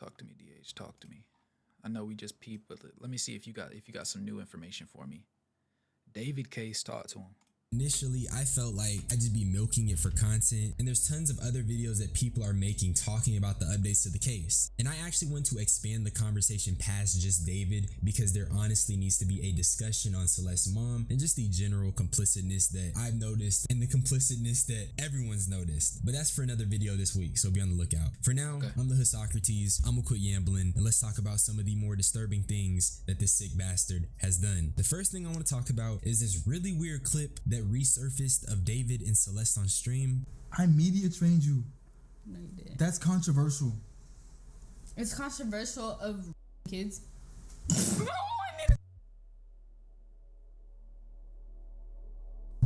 Talk to me, DH. Talk to me. I know we just peeped, but let me see if you got some new information for me. David Case, talk to him. Initially, I felt like I'd just be milking it for content, and there's tons of other videos that people are making talking about the updates to the case. And I actually want to expand the conversation past just David, because there honestly needs to be a discussion on Celeste's mom and just the general complicitness that I've noticed and the complicitness that everyone's noticed. But that's for another video this week, so be on the lookout. For now, okay. I'm the Socrates. I'm gonna quit yambling, and let's talk about some of the more disturbing things that this sick bastard has done. The first thing I want to talk about is this really weird clip that resurfaced of David and Celeste on stream. I media trained you. No, you didn't. That's controversial. It's controversial of kids.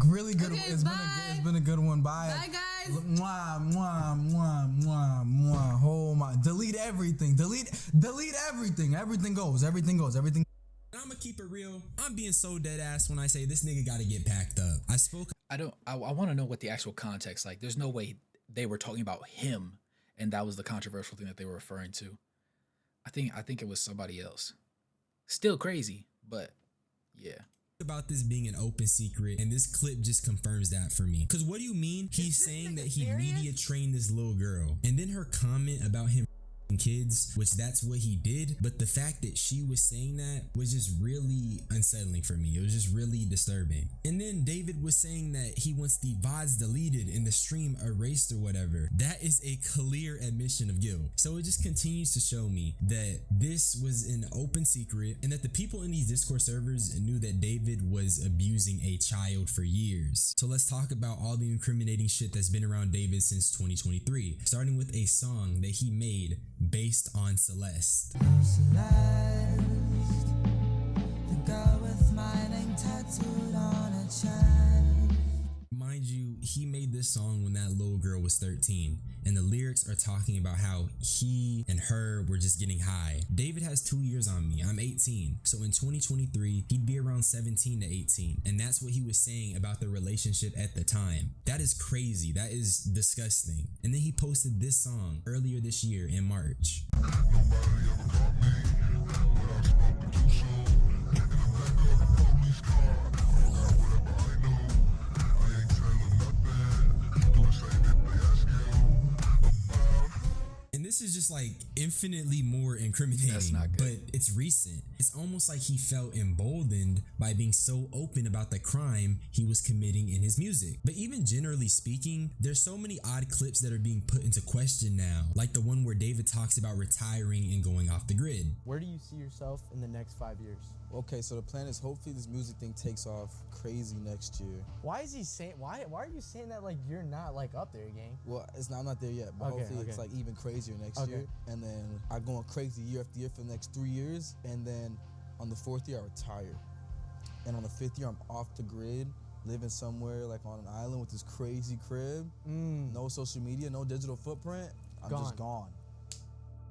Really good. Okay, It's been a good one. Bye. Bye, guys. Mwah, mwah, mwah, mwah, mwah. Oh my. Delete everything. Delete everything. Everything goes. I'm gonna keep it real. I'm being so dead ass when I say this nigga gotta get packed up. I want to know what the actual context, like, there's no way they were talking about him and that was the controversial thing that they were referring to. I think it was somebody else. Still crazy, but yeah. About this being an open secret, and this clip just confirms that for me. Cause what do you mean he's saying that he media trained this little girl, and then her comment about him kids, which that's what he did, but the fact that she was saying that was just really unsettling for me. It was just really disturbing. And then David was saying that he wants the VODs deleted and the stream erased or whatever. That is a clear admission of guilt. So it just continues to show me that this was an open secret, and that the people in these Discord servers knew that David was abusing a child for years. So let's talk about all the incriminating shit that's been around David since 2023, starting with a song that he made based on Celeste. Celeste, the girl with my name tattooed on her chest. Mind you, he made this song when that little girl was 13, and the lyrics are talking about how he and her were just getting high. David has 2 years on me. I'm 18. So in 2023, he'd be around 17 to 18. And that's what he was saying about the relationship at the time. That is crazy. That is disgusting. And then he posted this song earlier this year in March. This is just like infinitely more incriminating. That's not good. But it's recent. It's almost like he felt emboldened by being so open about the crime he was committing in his music. But even generally speaking, there's so many odd clips that are being put into question now, like the one where David talks about retiring and going off the grid. Where do you see yourself in the next 5 years? Okay, so the plan is hopefully this music thing takes off crazy next year. Why is he saying? Why are you saying that like you're not like up there, gang? Well, I'm not there yet, but hopefully it's like even crazier next year. And then I go on crazy year after year for the next 3 years, and then on the 4th year I retire. And on the 5th year I'm off the grid, living somewhere like on an island with this crazy crib, no social media, no digital footprint. I'm just gone.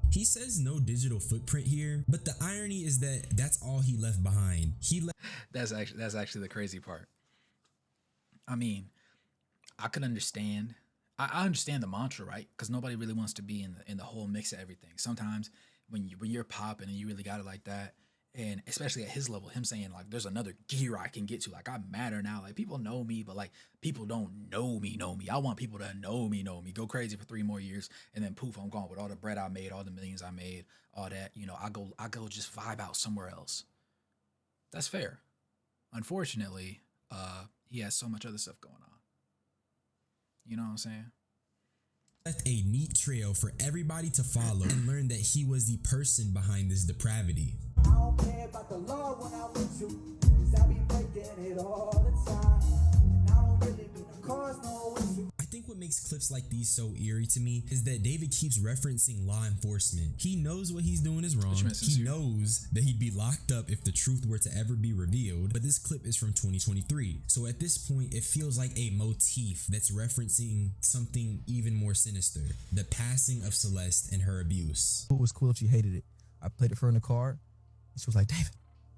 He says no digital footprint here, but the irony is that that's all he left behind. That's actually the crazy part. I mean, I could understand. I understand the mantra, right? Because nobody really wants to be in the whole mix of everything. Sometimes when you're popping and you really got it like that, and especially at his level, him saying like, "There's another gear I can get to. Like I matter now. Like people know me, but like people don't know me. I want people to know me. Go crazy for 3 more years, and then poof, I'm gone with all the bread I made, all the millions I made, all that. You know, I go just vibe out somewhere else. That's fair. Unfortunately, he has so much other stuff going on. You know what I'm saying? Left a neat trail for everybody to follow and learn that he was the person behind this depravity. I don't care about the love when I'm with you, 'cause I be breaking it all the time. And I don't really mean to cause no issue. I think what makes clips like these so eerie to me is that David keeps referencing law enforcement. He knows what he's doing is wrong. He knows that he'd be locked up if the truth were to ever be revealed, but this clip is from 2023. So at this point, it feels like a motif that's referencing something even more sinister, the passing of Celeste and her abuse. It was cool if she hated it. I played it for her in the car, and she was like, "David,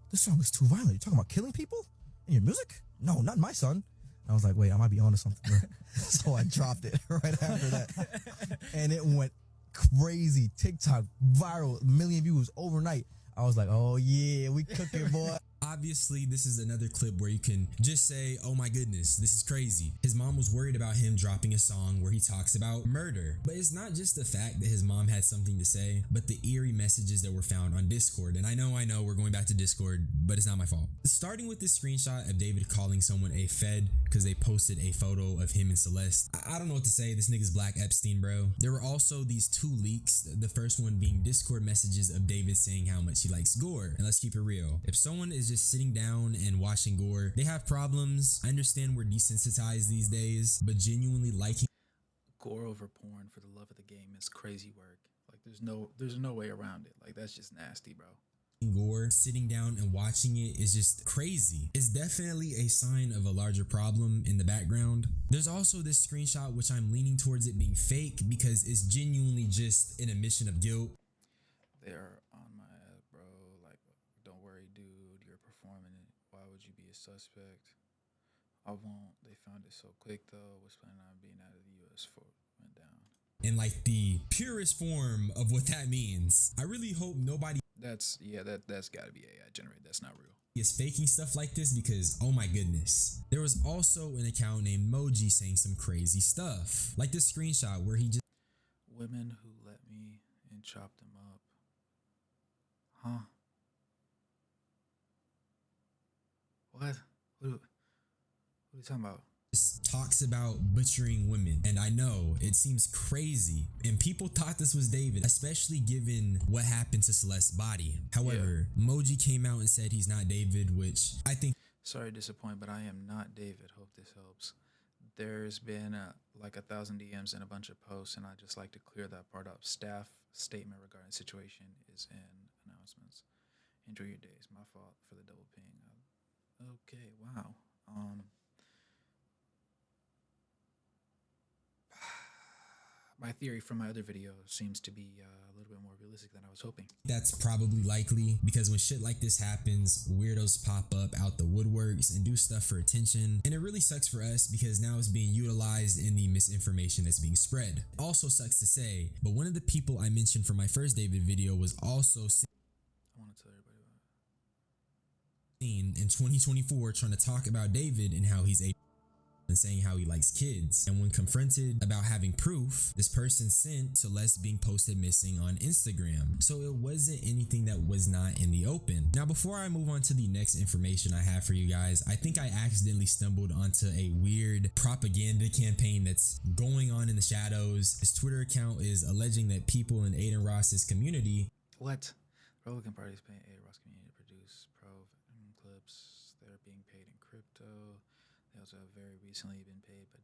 this song is too violent. You're talking about killing people in your music? No, not my son." I was like, wait, I might be onto something. So I dropped it right after that. And it went crazy. TikTok viral, 1 million views overnight. I was like, oh yeah, we cooking, boy. Obviously, this is another clip where you can just say, oh my goodness, this is crazy. His mom was worried about him dropping a song where he talks about murder. But it's not just the fact that his mom had something to say, but the eerie messages that were found on Discord. And I know, we're going back to Discord, but it's not my fault. Starting with this screenshot of David calling someone a fed because they posted a photo of him and Celeste. I don't know what to say. This nigga's Black Epstein, bro. There were also these 2 leaks. The first one being Discord messages of David saying how much he likes gore. And let's keep it real. If someone is just sitting down and watching gore, they have problems. I understand we're desensitized these days, but genuinely liking Gore over porn for the love of the game is crazy work. Like there's no way around it. Like that's just nasty, bro. gore, sitting down and watching it is just crazy. It's definitely a sign of a larger problem in the background. There's also this screenshot which I'm leaning towards it being fake because it's genuinely just an admission of guilt. They're on my ass, bro. Like, don't worry, dude. You're performing it. Why would you be a suspect? I won't. They found it so quick, though. Was planning on being out of the U.S. before it went down. In like the purest form of what that means. I really hope nobody That's got to be AI generated. That's not real. is faking stuff like this because, oh my goodness. There was also an account named Moji saying some crazy stuff. Like this screenshot where he just Women who let me and chop them up. Huh? What? What are you talking about? talks about butchering women. And I know it seems crazy. And people thought this was David, especially given what happened to Celeste's body. However, Moji came out and said he's not David, which I think. Sorry to disappoint, but I am not David. Hope this helps. There's been like 1,000 DMs and a bunch of posts, and I just like to clear that part up. Staff statement regarding situation is in announcements. Enjoy your days. My fault for the double ping. Okay, wow. My theory from my other video seems to be a little bit more realistic than I was hoping. That's probably likely because when shit like this happens, weirdos pop up out the woodworks and do stuff for attention. And it really sucks for us because now it's being utilized in the misinformation that's being spread. Also sucks to say, but one of the people I mentioned from my first David video was also I want to tell everybody about it. seen in 2024 trying to talk about David and how he's a and saying how he likes kids. And when confronted about having proof, this person sent Celeste being posted missing on Instagram. So it wasn't anything that was not in the open. Now, before I move on to the next information I have for you guys, I think I accidentally stumbled onto a weird propaganda campaign that's going on in the shadows. His Twitter account is alleging that people in Aiden Ross's community. What? Republican Party is paying Aiden Ross community to produce pro clips. They're being paid in crypto. They also have very recently been paid by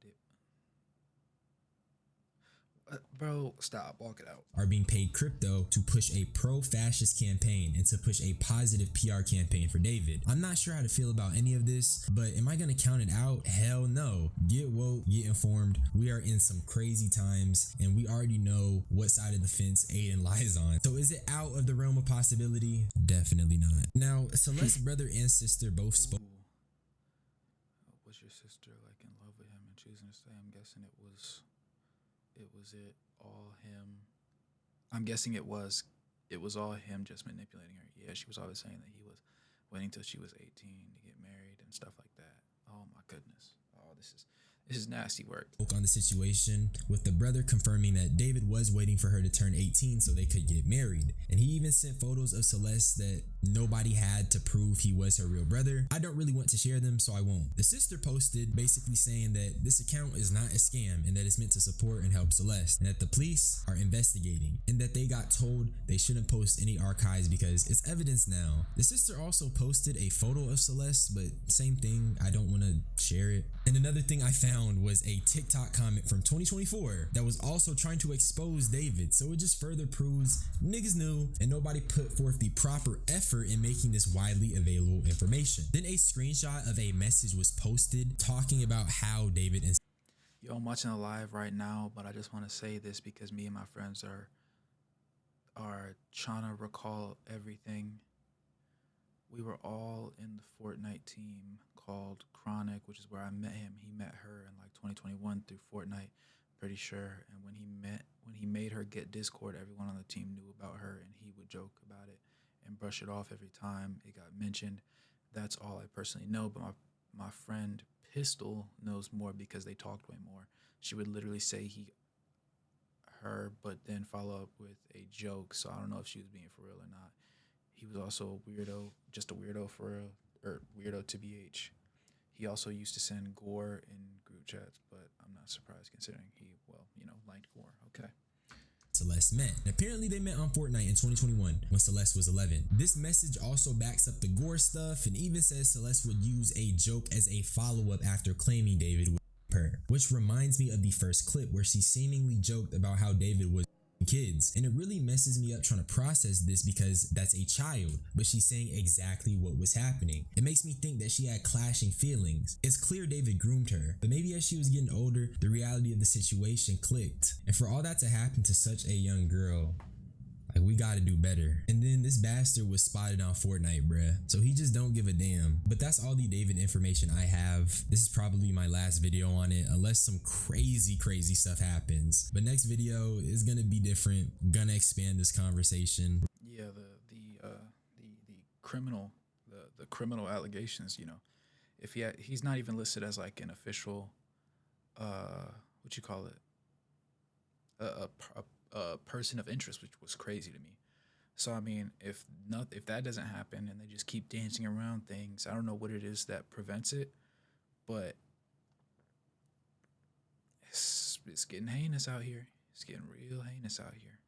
bro, stop, walk it out. Are being paid crypto to push a pro-fascist campaign and to push a positive PR campaign for David. I'm not sure how to feel about any of this, but am I gonna count it out? Hell no. Get woke, get informed. We are in some crazy times and we already know what side of the fence Aiden lies on. So is it out of the realm of possibility? Definitely not. Now, Celeste's brother and sister both spoke. Was your sister like in love with him and choosing to stay? I'm guessing it was all him. I'm guessing it was all him just manipulating her. Yeah, she was always saying that he was waiting till she was 18 to get married and stuff like that. Oh my goodness. Oh, this is nasty work. On the situation, with the brother confirming that David was waiting for her to turn 18 so they could get married. And he even sent photos of Celeste that nobody had to prove he was her real brother. I don't really want to share them, so I won't. The sister posted basically saying that this account is not a scam and that it's meant to support and help Celeste, and that the police are investigating and that they got told they shouldn't post any archives because it's evidence now. The sister also posted a photo of Celeste, but same thing, I don't want to share it. And another thing I found was a TikTok comment from 2024 that was also trying to expose David, so it just further proves niggas knew and nobody put forth the proper effort in making this widely available information. Then a screenshot of a message was posted talking about how David and Yo, I'm watching a live right now, but I just want to say this because me and my friends are trying to recall everything. We were all in the Fortnite team called Chronic, which is where I met him. He met her in like 2021 through Fortnite, pretty sure. And when when he made her get Discord, everyone on the team knew about her, and he would joke about it and brush it off every time it got mentioned. That's all I personally know. But my friend Pistol knows more because they talked way more. She would literally say her, but then follow up with a joke. So I don't know if she was being for real or not. He was also a weirdo, just a weirdo for real, or weirdo to BH. He also used to send gore in group chats, but I'm not surprised considering he, well, liked gore. Okay. Celeste met. And apparently they met on Fortnite in 2021 when Celeste was 11. This message also backs up the gore stuff and even says Celeste would use a joke as a follow-up after claiming David would her, which reminds me of the first clip where she seemingly joked about how David was kids, and it really messes me up trying to process this because that's a child, but she's saying exactly what was happening. It makes me think that she had clashing feelings. It's clear David groomed her, but maybe as she was getting older, the reality of the situation clicked. And for all that to happen to such a young girl, like, we gotta do better. And then this bastard was spotted on Fortnite, bruh. So he just don't give a damn. But that's all the David information I have. This is probably my last video on it, unless some crazy stuff happens. But next video is gonna be different. Gonna expand this conversation. Yeah, the criminal, the criminal allegations. If he's not even listed as like an official, what you call it, a person of interest, which was crazy to me. So I mean, if that doesn't happen and they just keep dancing around things, I don't know what it is that prevents it, but it's getting heinous out here. It's getting real heinous out here.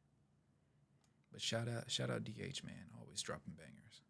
But shout out DH, man, always dropping bangers.